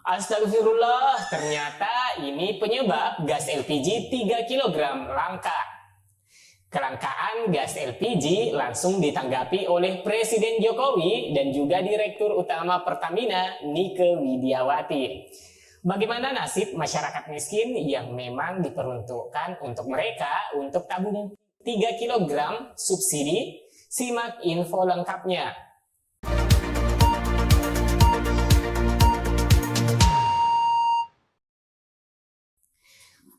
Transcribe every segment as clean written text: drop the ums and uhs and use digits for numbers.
Astagfirullah, ternyata ini penyebab gas LPG 3 kg langka. Kelangkaan gas LPG langsung ditanggapi oleh Presiden Jokowi dan juga Direktur Utama Pertamina, Nike Widiawati. Bagaimana nasib masyarakat miskin yang memang diperuntukkan untuk mereka untuk tabung 3 kg subsidi? Simak info lengkapnya.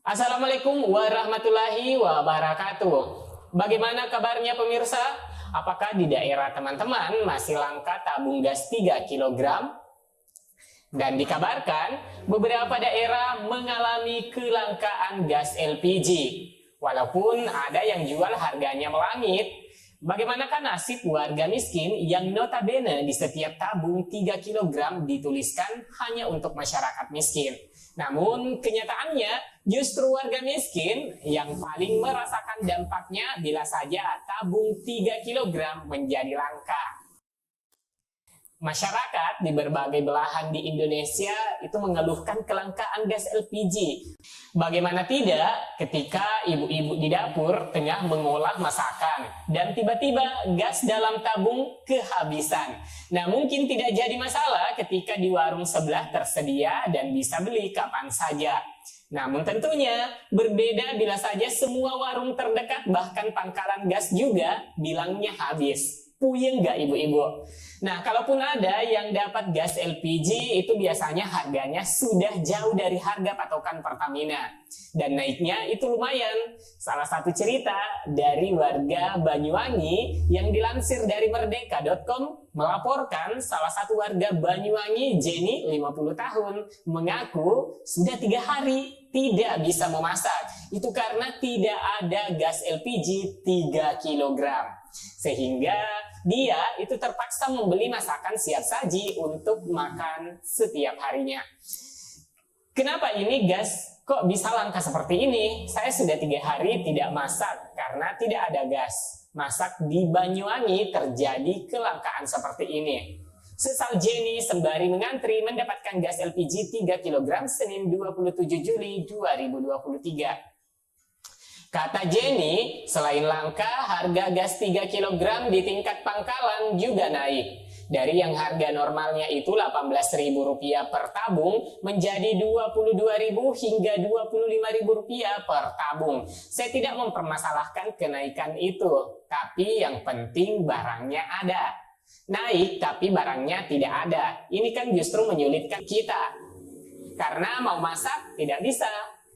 Assalamualaikum warahmatullahi wabarakatuh. Bagaimana kabarnya pemirsa? Apakah di daerah teman-teman masih langka tabung gas 3 kg? Dan dikabarkan beberapa daerah mengalami kelangkaan gas LPG. Walaupun ada yang jual harganya melangit. Bagaimanakah nasib warga miskin yang notabene di setiap tabung 3 kg dituliskan hanya untuk masyarakat miskin? Namun kenyataannya justru warga miskin yang paling merasakan dampaknya bila saja tabung 3 kg menjadi langka. Masyarakat di berbagai belahan di Indonesia itu mengeluhkan kelangkaan gas LPG. Bagaimana tidak ketika ibu-ibu di dapur tengah mengolah masakan dan tiba-tiba gas dalam tabung kehabisan. Nah, mungkin tidak jadi masalah ketika di warung sebelah tersedia dan bisa beli kapan saja. Namun tentunya berbeda bila saja semua warung terdekat bahkan pangkalan gas juga bilangnya habis. Puyeng nggak ibu-ibu? Nah, kalaupun ada yang dapat gas LPG itu biasanya harganya sudah jauh dari harga patokan Pertamina. Dan naiknya itu lumayan. Salah satu cerita dari warga Banyuwangi yang dilansir dari merdeka.com melaporkan salah satu warga Banyuwangi, Jenny, 50 tahun, mengaku sudah 3 hari tidak bisa memasak. Itu karena tidak ada gas LPG 3 kg. Sehingga dia itu terpaksa membeli masakan siap saji untuk makan setiap harinya. Kenapa ini gas kok bisa langka seperti ini? Saya sudah 3 hari tidak masak karena tidak ada gas. Masak di Banyuwangi terjadi kelangkaan seperti ini. Sesal Jenny sembari mengantri mendapatkan gas LPG 3 kg Senin 27 Juli 2023. Kata Jenny, selain langka, harga gas 3 kg di tingkat pangkalan juga naik. Dari yang harga normalnya itu Rp18.000 per tabung menjadi Rp22.000 hingga Rp25.000 per tabung. Saya tidak mempermasalahkan kenaikan itu, tapi yang penting barangnya ada. Naik tapi barangnya tidak ada. Ini kan justru menyulitkan kita. Karena mau masak tidak bisa.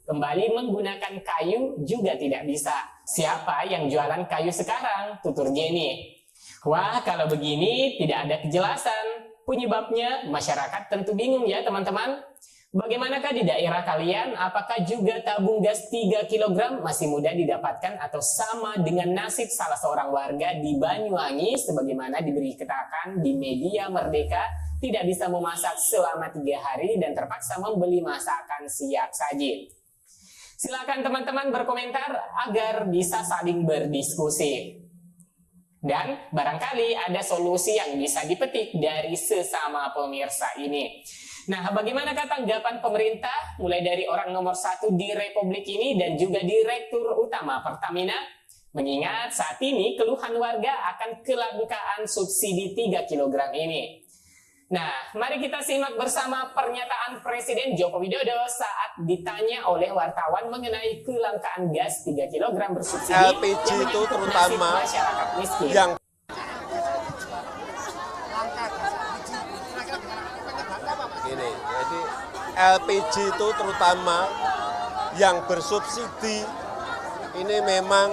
Kembali menggunakan kayu juga tidak bisa. Siapa yang jualan kayu sekarang? Tutur Jenny. Wah, kalau begini tidak ada kejelasan. Penyebabnya masyarakat tentu bingung ya teman-teman. Bagaimanakah di daerah kalian? Apakah juga tabung gas 3 kg masih mudah didapatkan atau sama dengan nasib salah seorang warga di Banyuwangi sebagaimana diberitakan di media Merdeka, tidak bisa memasak selama 3 hari dan terpaksa membeli masakan siap saji. Silakan teman-teman berkomentar agar bisa saling berdiskusi. Dan barangkali ada solusi yang bisa dipetik dari sesama pemirsa ini. Nah, bagaimanakah tanggapan pemerintah mulai dari orang nomor 1 di Republik ini dan juga Direktur Utama Pertamina? Mengingat saat ini keluhan warga akan kelangkaan subsidi 3 kg ini. Nah, mari kita simak bersama pernyataan Presiden Joko Widodo saat ditanya oleh wartawan mengenai kelangkaan gas 3 kg bersubsidi LPG itu terutama masyarakat miskin. Yang ini, jadi LPG itu terutama yang bersubsidi ini memang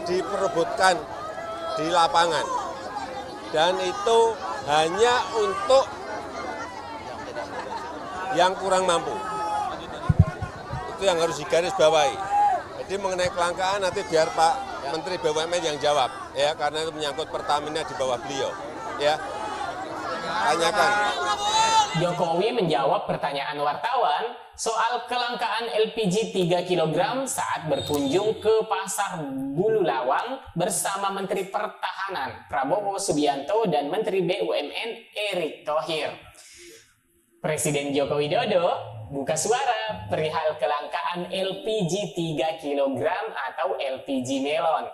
diperebutkan di lapangan dan itu hanya untuk yang kurang mampu. Itu yang harus digarisbawahi. Jadi mengenai kelangkaan nanti biar Pak Menteri BUMN yang jawab, ya, karena itu menyangkut Pertamina di bawah beliau, ya. Tanyakan. Jokowi menjawab pertanyaan wartawan soal kelangkaan LPG 3 kg saat berkunjung ke Pasar Bululawang bersama Menteri Pertahanan Prabowo Subianto dan Menteri BUMN Erick Thohir. Presiden Joko Widodo buka suara perihal kelangkaan LPG 3 kg atau LPG melon.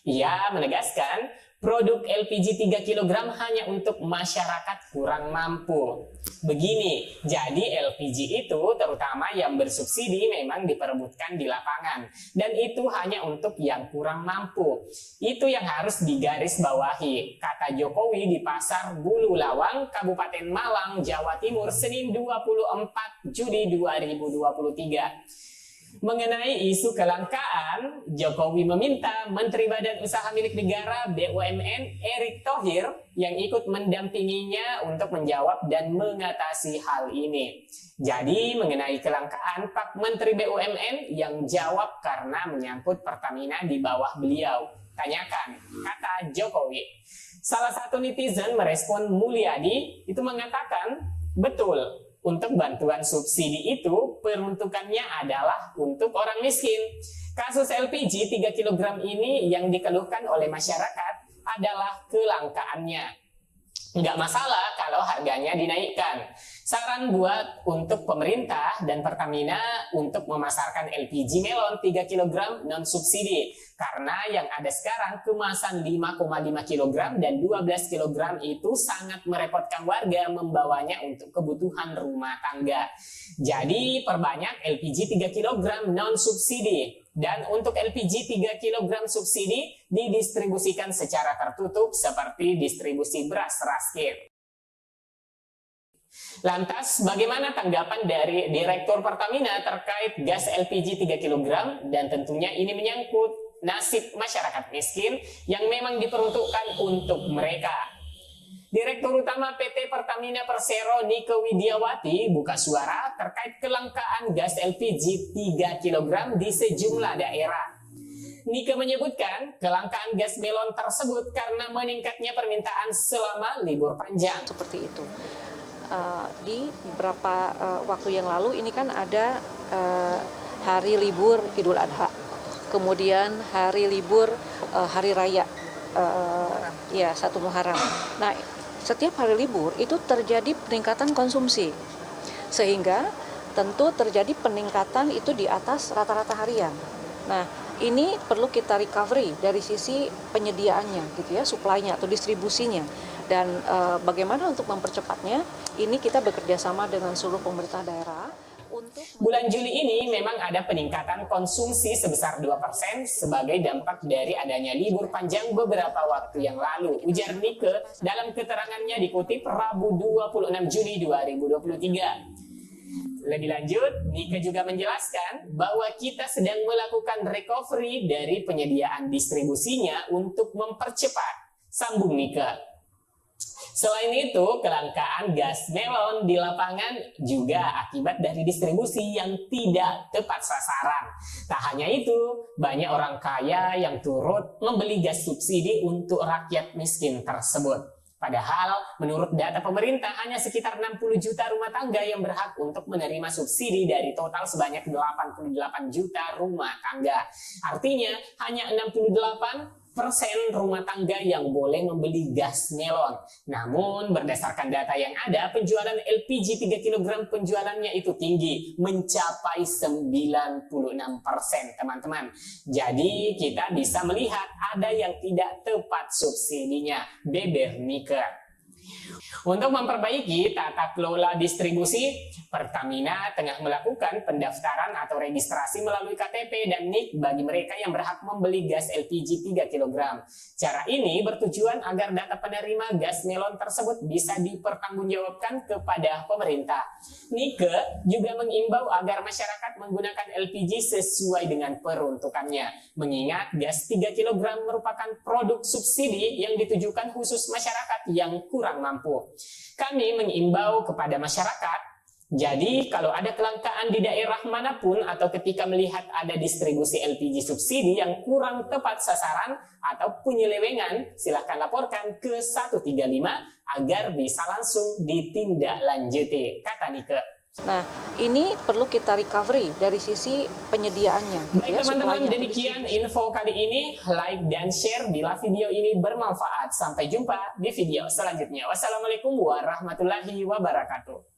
Ia menegaskan produk LPG 3 kg hanya untuk masyarakat kurang mampu. Begini, jadi LPG itu terutama yang bersubsidi memang diperebutkan di lapangan. Dan itu hanya untuk yang kurang mampu. Itu yang harus digarisbawahi, kata Jokowi di Pasar Bulu Lawang, Kabupaten Malang, Jawa Timur, Senin 24 Juli 2023. Mengenai isu kelangkaan, Jokowi meminta Menteri Badan Usaha Milik Negara BUMN Erick Thohir yang ikut mendampinginya untuk menjawab dan mengatasi hal ini. Jadi mengenai kelangkaan, Pak Menteri BUMN yang jawab karena menyangkut Pertamina di bawah beliau. Tanyakan, kata Jokowi. Salah satu netizen merespon Mulyadi itu mengatakan, betul. Untuk bantuan subsidi itu peruntukannya adalah untuk orang miskin. Kasus LPG 3 kg ini yang dikeluhkan oleh masyarakat adalah kelangkaannya. Nggak masalah kalau harganya dinaikkan. Saran buat untuk pemerintah dan Pertamina untuk memasarkan LPG melon 3 kg non-subsidi. Karena yang ada sekarang kemasan 5,5 kg dan 12 kg itu sangat merepotkan warga membawanya untuk kebutuhan rumah tangga. Jadi perbanyak LPG 3 kg non-subsidi. Dan untuk LPG 3 kg subsidi didistribusikan secara tertutup seperti distribusi beras Raskit. Lantas, bagaimana tanggapan dari Direktur Pertamina terkait gas LPG 3 kg dan tentunya ini menyangkut nasib masyarakat miskin yang memang diperuntukkan untuk mereka. Direktur Utama PT Pertamina Persero Nike Widiawati buka suara terkait kelangkaan gas LPG 3 kg di sejumlah daerah. Nike menyebutkan kelangkaan gas melon tersebut karena meningkatnya permintaan selama libur panjang. Seperti itu. Di beberapa waktu yang lalu ini kan ada hari libur Idul Adha, kemudian hari libur Hari Raya, 1 Muharram. Nah, setiap hari libur itu terjadi peningkatan konsumsi, sehingga tentu terjadi peningkatan itu di atas rata-rata harian. Nah, ini perlu kita recovery dari sisi penyediaannya, gitu ya, supply-nya atau distribusinya. Dan bagaimana untuk mempercepatnya, ini kita bekerja sama dengan seluruh pemerintah daerah. Bulan Juli ini memang ada peningkatan konsumsi sebesar 2% sebagai dampak dari adanya libur panjang beberapa waktu yang lalu, ujar Nike dalam keterangannya dikutip Rabu 26 Juli 2023. Lebih lanjut, Nike juga menjelaskan bahwa kita sedang melakukan recovery dari penyediaan distribusinya untuk mempercepat, sambung Nike. Selain itu, kelangkaan gas melon di lapangan juga akibat dari distribusi yang tidak tepat sasaran. Tak hanya itu, banyak orang kaya yang turut membeli gas subsidi untuk rakyat miskin tersebut. Padahal, menurut data pemerintah, hanya sekitar 60 juta rumah tangga yang berhak untuk menerima subsidi dari total sebanyak 88 juta rumah tangga. Artinya, hanya 68% rumah tangga yang boleh membeli gas melon. Namun berdasarkan data yang ada, penjualan LPG 3 kg penjualannya itu tinggi, mencapai 96% teman-teman. Jadi kita bisa melihat ada yang tidak tepat subsidinya, beber Nike. Untuk memperbaiki tata kelola distribusi, Pertamina tengah melakukan pendaftaran atau registrasi melalui KTP dan NIK bagi mereka yang berhak membeli gas LPG 3 kg. Cara ini bertujuan agar data penerima gas melon tersebut bisa dipertanggungjawabkan kepada pemerintah. Nike juga mengimbau agar masyarakat menggunakan LPG sesuai dengan peruntukannya, mengingat gas 3 kg merupakan produk subsidi yang ditujukan khusus masyarakat yang kurang mampu. Kami mengimbau kepada masyarakat, jadi kalau ada kelangkaan di daerah manapun atau ketika melihat ada distribusi LPG subsidi yang kurang tepat sasaran atau penyelewengan, silahkan laporkan ke 135 agar bisa langsung ditindaklanjuti, kata Nike. Nah, ini perlu kita recovery dari sisi penyediaannya. Baik teman-teman, demikian info kali ini. Like dan share bila video ini bermanfaat. Sampai jumpa di video selanjutnya. Wassalamualaikum warahmatullahi wabarakatuh.